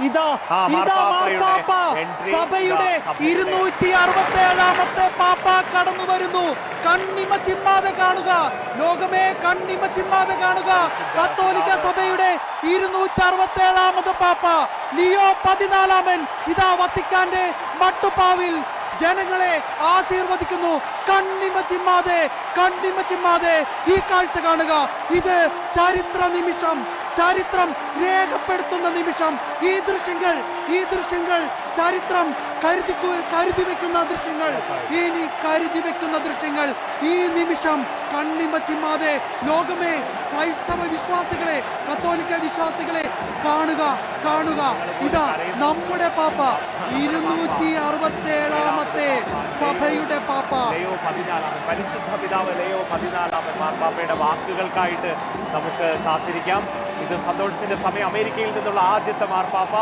ഇതാ ഇതാ മാർപ്പാപ്പ സഭയുടെ 267ാമത്തെ പാപ്പ കടന്നു വരുന്നു. കണ്ണിമ ചിമ്മാതെ കാണുക ലോകമേ, കണ്ണിമ ചിമ്മാതെ കാണുക. കത്തോലിക്ക സഭയുടെ 267ാമത് പാപ്പ ലിയോ 14 ഇതാ വത്തിക്കാന്റെ മട്ടുപ്പാവിൽ ജനങ്ങളെ ആശീർവദിക്കുന്നു. കണ്ണിമ ചിമ്മാതെ, കണ്ണിമ ചിമ്മാതെ ഈ കാഴ്ച കാണുക. ഇത് ചരിത്ര നിമിഷം, ചരിത്രം രേഖപ്പെടുത്തുന്ന നിമിഷം. ഈ ദൃശ്യങ്ങൾ ചരിത്രം കരുതി വെക്കുന്ന ദൃശ്യങ്ങൾ, ഇനി കരുതി വെക്കുന്ന ദൃശ്യങ്ങൾ. ഈ നിമിഷം കണ്ണിമ ചിമ്മാതെ ലോകമേ, ക്രൈസ്തവ വിശ്വാസികളെ, കത്തോലിക്ക വിശ്വാസികളെ കാണുക, കാണുക. ഇതാ നമ്മുടെ പാപ്പ 267ാമത്തെ സഭയുടെ പാപ്പ പരിശുദ്ധ പിതാവ് ലിയോ 14 മാർപ്പാപ്പയുടെ വാക്കുകൾക്കായിട്ട് നമുക്ക് കാത്തിരിക്കാം. ഇത് സന്തോഷത്തിന്റെ സമയം. അമേരിക്കയിൽ നിന്നുള്ള ആദ്യത്തെ മാർപ്പാപ്പ